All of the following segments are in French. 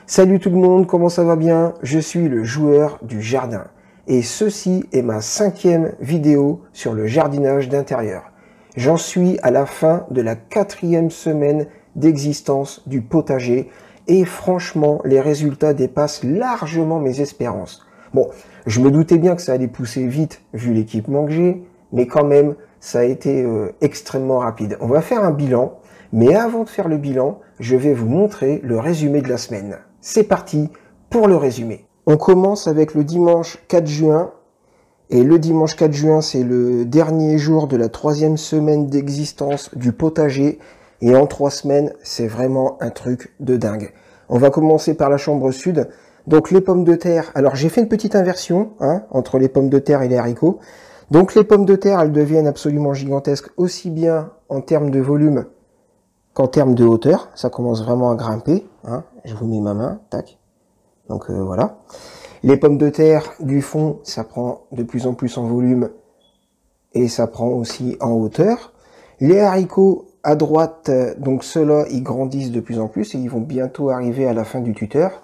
Salut tout le monde, comment ça va bien? Je suis le joueur du jardin et ceci est ma 5e vidéo sur le jardinage d'intérieur. J'en suis à la fin de la 4e semaine d'existence du potager et franchement les résultats dépassent largement mes espérances. Bon, je me doutais bien que ça allait pousser vite vu l'équipement que j'ai, mais quand même ça a été extrêmement rapide. On va faire un bilan, mais avant de faire le bilan, je vais vous montrer le résumé de la semaine. C'est parti pour le résumé. On commence avec le dimanche 4 juin. Et le dimanche 4 juin, c'est le dernier jour de la 3e semaine d'existence du potager. Et en 3 semaines, c'est vraiment un truc de dingue. On va commencer par la chambre sud. Donc les pommes de terre. Alors j'ai fait une petite inversion entre les pommes de terre et les haricots. Donc les pommes de terre, elles deviennent absolument gigantesques, aussi bien en termes de volume qu'en termes de hauteur. Ça commence vraiment à grimper. Je vous mets ma main, tac. Donc voilà. Les pommes de terre du fond, ça prend de plus en plus en volume et ça prend aussi en hauteur. Les haricots à droite, donc ceux-là, ils grandissent de plus en plus et ils vont bientôt arriver à la fin du tuteur.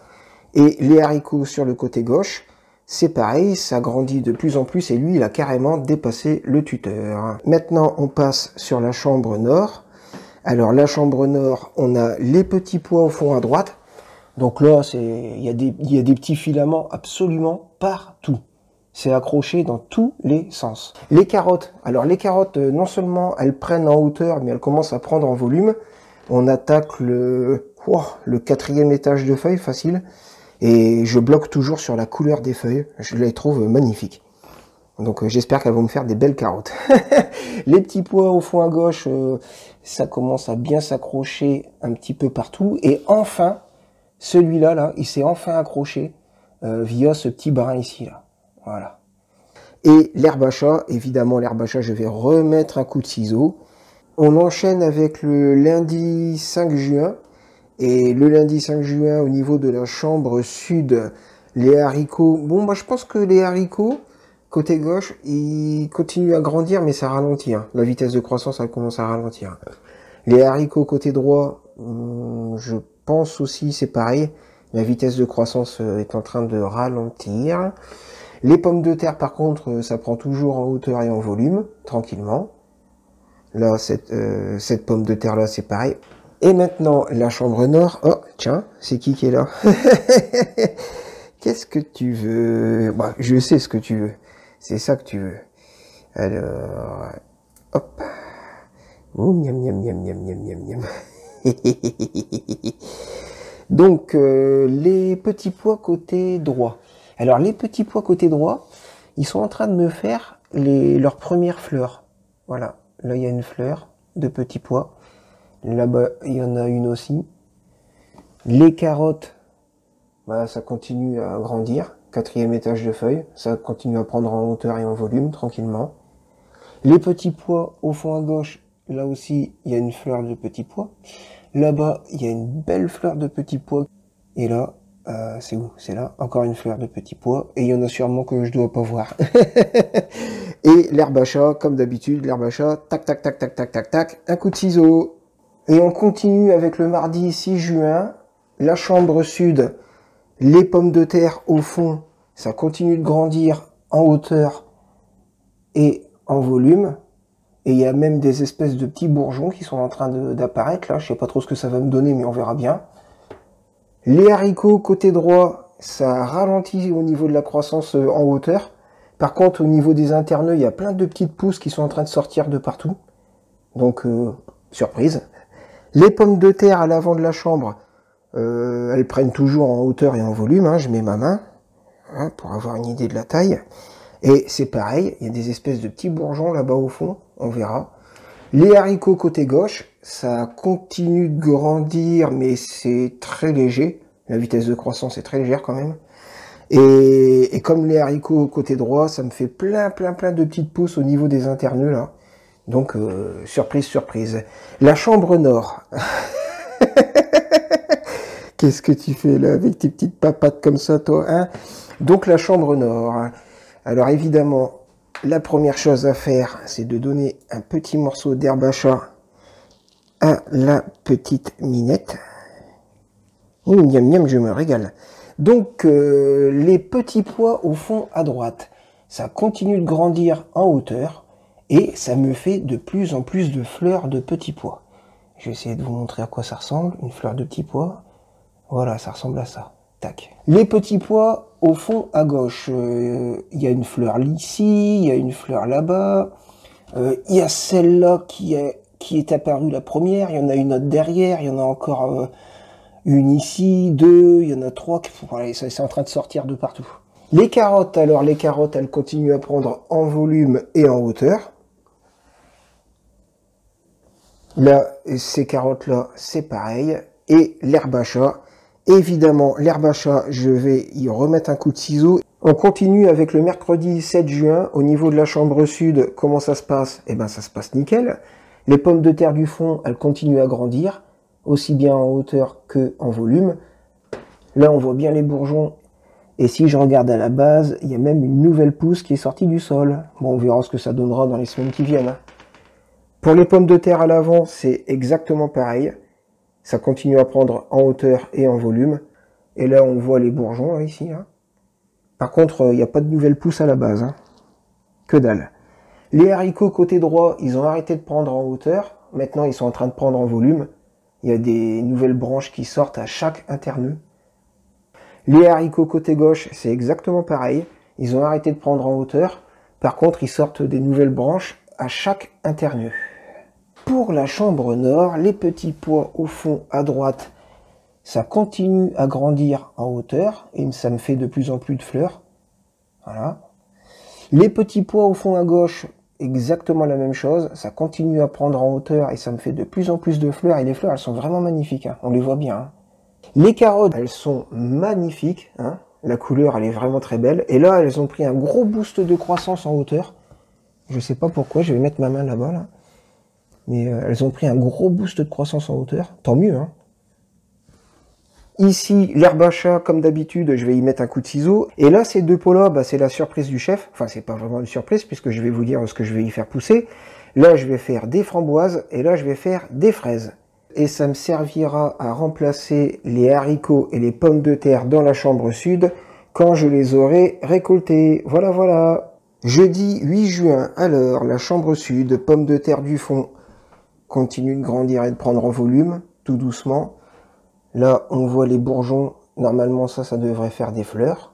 Et les haricots sur le côté gauche, c'est pareil, ça grandit de plus en plus et lui, il a carrément dépassé le tuteur. Maintenant, on passe sur la chambre nord. Alors la chambre nord, on a les petits pois au fond à droite. Donc là, il y a des petits filaments absolument partout. C'est accroché dans tous les sens. Les carottes. Alors les carottes, non seulement elles prennent en hauteur, mais elles commencent à prendre en volume. On attaque le 4e étage de feuilles, facile. Et je bloque toujours sur la couleur des feuilles. Je les trouve magnifiques. Donc j'espère qu'elles vont me faire des belles carottes. Les petits pois au fond à gauche, ça commence à bien s'accrocher un petit peu partout. Et enfin, celui-là, là, il s'est enfin accroché via ce petit brin ici, là. Voilà. Et l'herbe à chat, évidemment l'herbe à chat, je vais remettre un coup de ciseau. On enchaîne avec le lundi 5 juin. Et le lundi 5 juin, au niveau de la chambre sud, les haricots... Bon, moi je pense que les haricots... Côté gauche, il continue à grandir, mais ça ralentit. La vitesse de croissance, elle commence à ralentir. Les haricots côté droit, je pense aussi, c'est pareil. La vitesse de croissance est en train de ralentir. Les pommes de terre, par contre, ça prend toujours en hauteur et en volume, tranquillement. Là, cette pomme de terre-là, c'est pareil. Et maintenant, la chambre nord. Oh, tiens, c'est qui est là? Qu'est-ce que tu veux? Bah, je sais ce que tu veux. C'est ça que tu veux. Alors, hop. Oh, miam, miam, miam, miam, miam, miam, miam. Donc, les petits pois côté droit. Alors, les petits pois côté droit, ils sont en train de me faire leurs premières fleurs. Voilà. Là, il y a une fleur de petits pois. Là-bas, il y en a une aussi. Les carottes, bah, ça continue à grandir. 4e étage de feuilles, ça continue à prendre en hauteur et en volume, tranquillement. Les petits pois au fond à gauche, là aussi, il y a une fleur de petits pois. Là-bas, il y a une belle fleur de petits pois. Et là, c'est où? C'est là, encore une fleur de petits pois. Et il y en a sûrement que je dois pas voir. Et l'herbe à chat, comme d'habitude, l'herbe à chat, tac, tac, tac, tac, tac, tac, tac, un coup de ciseau. Et on continue avec le mardi 6 juin, la chambre sud. Les pommes de terre au fond, ça continue de grandir en hauteur et en volume. Et il y a même des espèces de petits bourgeons qui sont en train d'apparaître. Là, je sais pas trop ce que ça va me donner, mais on verra bien. Les haricots côté droit, ça ralentit au niveau de la croissance en hauteur. Par contre, au niveau des interneux, il y a plein de petites pousses qui sont en train de sortir de partout. Donc, surprise. Les pommes de terre à l'avant de la chambre, elles prennent toujours en hauteur et en volume, je mets ma main pour avoir une idée de la taille. Et c'est pareil, il y a des espèces de petits bourgeons là-bas au fond, on verra. Les haricots côté gauche, ça continue de grandir, mais c'est très léger. La vitesse de croissance est très légère quand même. Et comme les haricots côté droit, ça me fait plein de petites pousses au niveau des interneux là. Donc, surprise, surprise. La chambre nord. Qu'est-ce que tu fais là avec tes petites papates comme ça, toi, Donc la chambre nord. Alors évidemment, la première chose à faire, c'est de donner un petit morceau d'herbe à chat à la petite Minette. Oh, miam miam, je me régale. Donc, les petits pois au fond à droite, ça continue de grandir en hauteur et ça me fait de plus en plus de fleurs de petits pois. Je vais essayer de vous montrer à quoi ça ressemble, une fleur de petits pois. Voilà, ça ressemble à ça. Tac. Les petits pois au fond à gauche, il y a une fleur ici, il y a une fleur là-bas, il y a celle-là qui est apparue la première, il y en a une autre derrière, il y en a encore une ici, deux, il y en a trois, voilà, c'est en train de sortir de partout. Les carottes, alors les carottes, elles continuent à prendre en volume et en hauteur. Là, ces carottes-là, c'est pareil. Et l'herbe à chat, évidemment, l'herbe à chat, je vais y remettre un coup de ciseau. On continue avec le mercredi 7 juin. Au niveau de la chambre sud, comment ça se passe? Eh ben, ça se passe nickel. Les pommes de terre du fond, elles continuent à grandir, aussi bien en hauteur que en volume. Là, on voit bien les bourgeons. Et si je regarde à la base, il y a même une nouvelle pousse qui est sortie du sol. Bon, on verra ce que ça donnera dans les semaines qui viennent. Pour les pommes de terre à l'avant, c'est exactement pareil. Ça continue à prendre en hauteur et en volume. Et là, on voit les bourgeons, là, ici. Là. Par contre, il n'y a pas de nouvelles pousses à la base. Hein. Que dalle. Les haricots côté droit, ils ont arrêté de prendre en hauteur. Maintenant, ils sont en train de prendre en volume. Il y a des nouvelles branches qui sortent à chaque interneux. Les haricots côté gauche, c'est exactement pareil. Ils ont arrêté de prendre en hauteur. Par contre, ils sortent des nouvelles branches à chaque interneux. Pour la chambre nord, les petits pois au fond à droite, ça continue à grandir en hauteur et ça me fait de plus en plus de fleurs. Voilà. Les petits pois au fond à gauche, exactement la même chose. Ça continue à prendre en hauteur et ça me fait de plus en plus de fleurs. Et les fleurs, elles sont vraiment magnifiques. Hein. On les voit bien. Hein. Les carottes, elles sont magnifiques. Hein. La couleur, elle est vraiment très belle. Et là, elles ont pris un gros boost de croissance en hauteur. Je sais pas pourquoi, je vais mettre ma main là-bas, là. Mais elles ont pris un gros boost de croissance en hauteur. Tant mieux, hein. Ici, l'herbe à chat, comme d'habitude, je vais y mettre un coup de ciseau. Et là, ces deux pots-là, bah, c'est la surprise du chef. Enfin, c'est pas vraiment une surprise, puisque je vais vous dire ce que je vais y faire pousser. Là, je vais faire des framboises, et là, je vais faire des fraises. Et ça me servira à remplacer les haricots et les pommes de terre dans la chambre sud, quand je les aurai récoltés. Voilà, voilà. Jeudi 8 juin, alors, la chambre sud, pommes de terre du fond, continue de grandir et de prendre en volume, tout doucement. Là, on voit les bourgeons. Normalement, ça devrait faire des fleurs.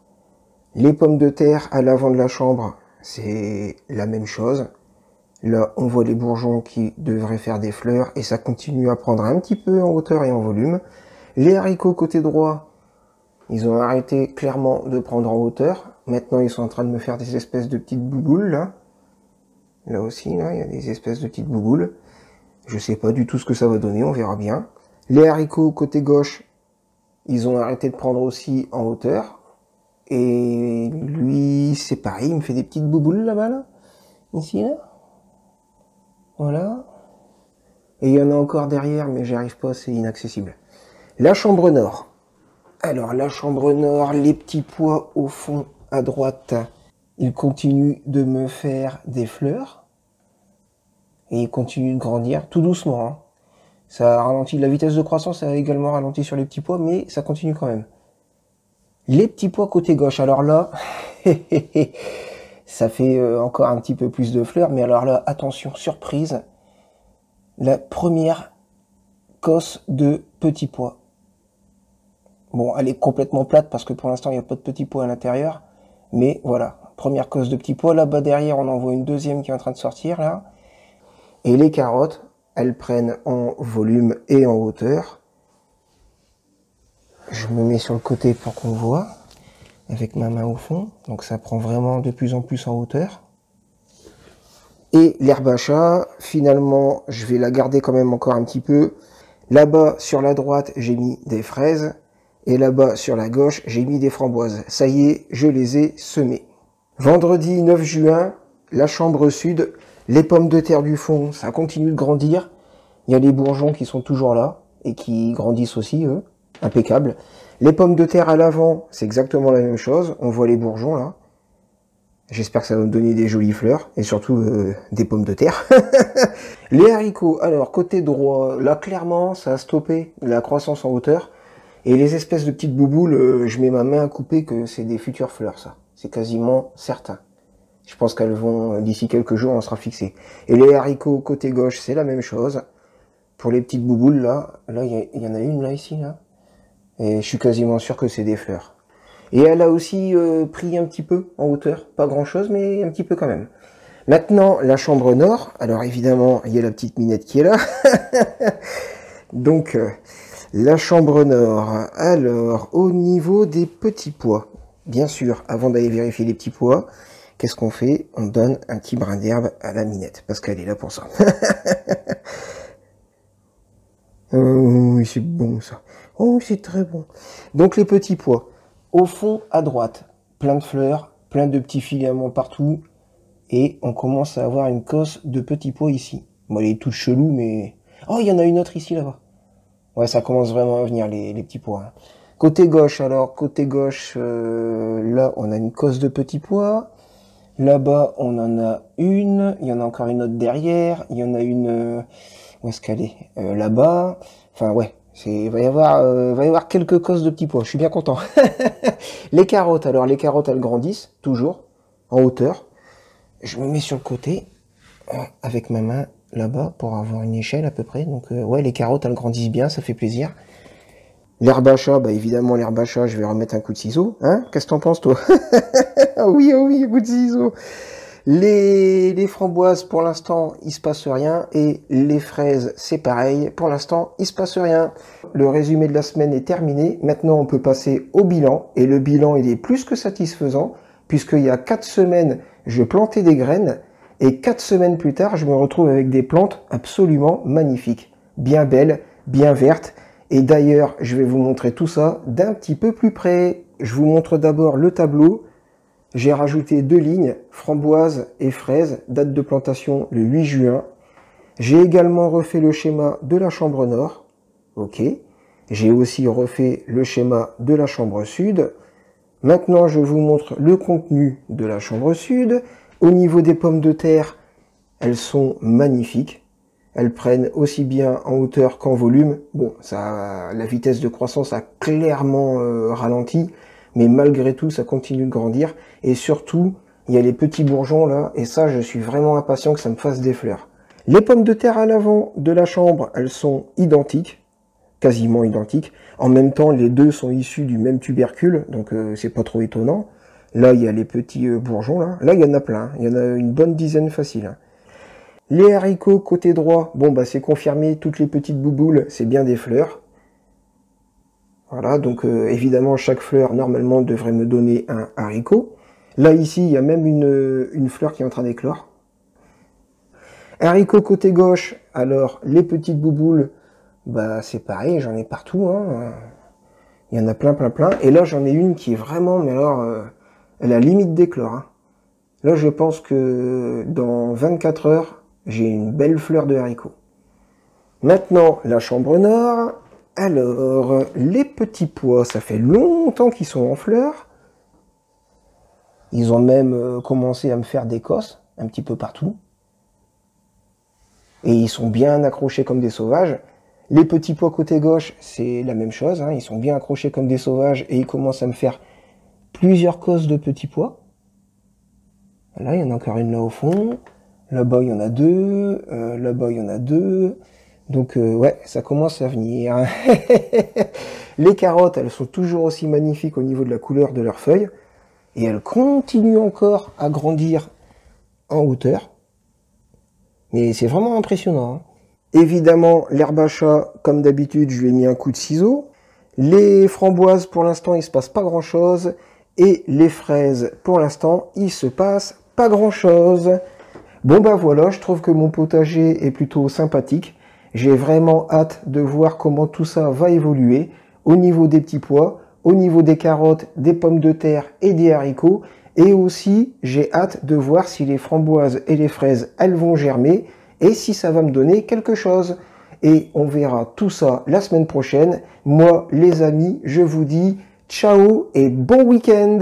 Les pommes de terre à l'avant de la chambre, c'est la même chose. Là, on voit les bourgeons qui devraient faire des fleurs et ça continue à prendre un petit peu en hauteur et en volume. Les haricots côté droit, ils ont arrêté clairement de prendre en hauteur. Maintenant, ils sont en train de me faire des espèces de petites bouboules, là. Là aussi, là, il y a des espèces de petites bouboules. Je sais pas du tout ce que ça va donner, on verra bien. Les haricots côté gauche, ils ont arrêté de prendre aussi en hauteur. Et lui, c'est pareil, il me fait des petites bouboules là-bas, là. Ici, là. Voilà. Et il y en a encore derrière, mais j'y arrive pas, c'est inaccessible. La chambre nord. Alors, la chambre nord, les petits pois au fond à droite, ils continuent de me faire des fleurs. Et ils continuent de grandir tout doucement. Hein. Ça ralentit, la vitesse de croissance a également ralenti sur les petits pois, mais ça continue quand même. Les petits pois côté gauche, alors là, ça fait encore un petit peu plus de fleurs, mais alors là, attention, surprise, la première cosse de petits pois. Bon, elle est complètement plate parce que pour l'instant, il n'y a pas de petits pois à l'intérieur, mais voilà, première cosse de petits pois. Là-bas derrière, on en voit une deuxième qui est en train de sortir, là. Et les carottes, elles prennent en volume et en hauteur. Je me mets sur le côté pour qu'on voit, avec ma main au fond. Donc ça prend vraiment de plus en plus en hauteur. Et l'herbe à chat, finalement, je vais la garder quand même encore un petit peu. Là-bas, sur la droite, j'ai mis des fraises. Et là-bas, sur la gauche, j'ai mis des framboises. Ça y est, je les ai semées. Vendredi 9 juin, la chambre sud, les pommes de terre du fond, ça continue de grandir. Il y a les bourgeons qui sont toujours là et qui grandissent aussi, eux. Impeccable. Les pommes de terre à l'avant, c'est exactement la même chose. On voit les bourgeons, là. J'espère que ça va me donner des jolies fleurs et surtout des pommes de terre. Les haricots, alors, côté droit, là, clairement, ça a stoppé la croissance en hauteur. Et les espèces de petites bouboules, je mets ma main à couper que c'est des futures fleurs, ça. C'est quasiment certain. Je pense qu'elles vont, d'ici quelques jours, on sera fixé. Et les haricots côté gauche, c'est la même chose. Pour les petites bouboules, là, il y en a une, là, ici, là. Et je suis quasiment sûr que c'est des fleurs. Et elle a aussi pris un petit peu en hauteur. Pas grand-chose, mais un petit peu quand même. Maintenant, la chambre nord. Alors, évidemment, il y a la petite Minette qui est là. Donc, la chambre nord. Alors, au niveau des petits pois. Bien sûr, avant d'aller vérifier les petits pois, qu'est-ce qu'on fait? On donne un petit brin d'herbe à la Minette, parce qu'elle est là pour ça. Oui, c'est bon ça. Oh, c'est très bon. Donc les petits pois. Au fond, à droite, plein de fleurs, plein de petits filaments partout. Et on commence à avoir une cosse de petits pois ici. Bon, elle est toute chelou, mais... Oh, il y en a une autre ici, là-bas. Ouais, ça commence vraiment à venir, les petits pois. Hein. Côté gauche, alors, côté gauche, là, on a une cosse de petits pois. Là-bas, on en a une. Il y en a encore une autre derrière. Il y en a une... où est-ce qu'elle est, là-bas. Enfin, ouais. Il va y avoir quelques cosses de petits pois. Je suis bien content. Les carottes. Alors, les carottes, elles grandissent. Toujours. En hauteur. Je me mets sur le côté. Avec ma main, là-bas. Pour avoir une échelle, à peu près. Donc, ouais, les carottes, elles grandissent bien. Ça fait plaisir. L'herbe à chat, bah évidemment, l'herbe à chat, je vais remettre un coup de ciseau. Hein? Qu'est-ce que t'en penses, toi? Oh oui, un coup de ciseau. Les framboises, pour l'instant, il se passe rien. Et les fraises, c'est pareil. Pour l'instant, il se passe rien. Le résumé de la semaine est terminé. Maintenant, on peut passer au bilan. Et le bilan, il est plus que satisfaisant. Puisqu'il y a 4 semaines, je plantais des graines. Et 4 semaines plus tard, je me retrouve avec des plantes absolument magnifiques. Bien belles, bien vertes. Et d'ailleurs, je vais vous montrer tout ça d'un petit peu plus près. Je vous montre d'abord le tableau. J'ai rajouté 2 lignes, framboises et fraises, date de plantation le 8 juin. J'ai également refait le schéma de la chambre nord. Ok. J'ai aussi refait le schéma de la chambre sud. Maintenant, je vous montre le contenu de la chambre sud. Au niveau des pommes de terre, elles sont magnifiques. Elles prennent aussi bien en hauteur qu'en volume. Bon, la vitesse de croissance a clairement ralenti. Mais malgré tout, ça continue de grandir. Et surtout, il y a les petits bourgeons là. Et ça, je suis vraiment impatient que ça me fasse des fleurs. Les pommes de terre à l'avant de la chambre, elles sont identiques. Quasiment identiques. En même temps, les deux sont issus du même tubercule. Donc, c'est pas trop étonnant. Là, il y a les petits bourgeons là. Là, il y en a plein. Il y en a une bonne dizaine facile. Les haricots côté droit, bon, bah c'est confirmé. Toutes les petites bouboules, c'est bien des fleurs. Voilà, donc évidemment, chaque fleur, normalement, devrait me donner un haricot. Là, ici, il y a même une fleur qui est en train d'éclore. Haricot côté gauche, alors, les petites bouboules, bah c'est pareil, j'en ai partout. Hein. Il y en a plein. Et là, j'en ai une qui est vraiment, mais alors, elle a limite d'éclore. Hein. Là, je pense que dans 24 heures, j'ai une belle fleur de haricot. Maintenant, la chambre nord... Alors, les petits pois, ça fait longtemps qu'ils sont en fleurs. Ils ont même commencé à me faire des cosses, un petit peu partout. Et ils sont bien accrochés comme des sauvages. Les petits pois côté gauche, c'est la même chose. Hein. Ils sont bien accrochés comme des sauvages et ils commencent à me faire plusieurs cosses de petits pois. Là, il y en a encore une là au fond. Là-bas, il y en a 2. Là-bas, il y en a 2. Donc ouais, ça commence à venir. Les carottes, elles sont toujours aussi magnifiques au niveau de la couleur de leurs feuilles. Et elles continuent encore à grandir en hauteur. Mais c'est vraiment impressionnant. Hein. Évidemment, l'herbe à chat, comme d'habitude, je lui ai mis un coup de ciseau. Les framboises, pour l'instant, il se passe pas grand-chose. Et les fraises, pour l'instant, il se passe pas grand-chose. Bon bah voilà, je trouve que mon potager est plutôt sympathique. J'ai vraiment hâte de voir comment tout ça va évoluer au niveau des petits pois, au niveau des carottes, des pommes de terre et des haricots. Et aussi, j'ai hâte de voir si les framboises et les fraises, elles vont germer et si ça va me donner quelque chose. Et on verra tout ça la semaine prochaine. Moi, les amis, je vous dis ciao et bon week-end!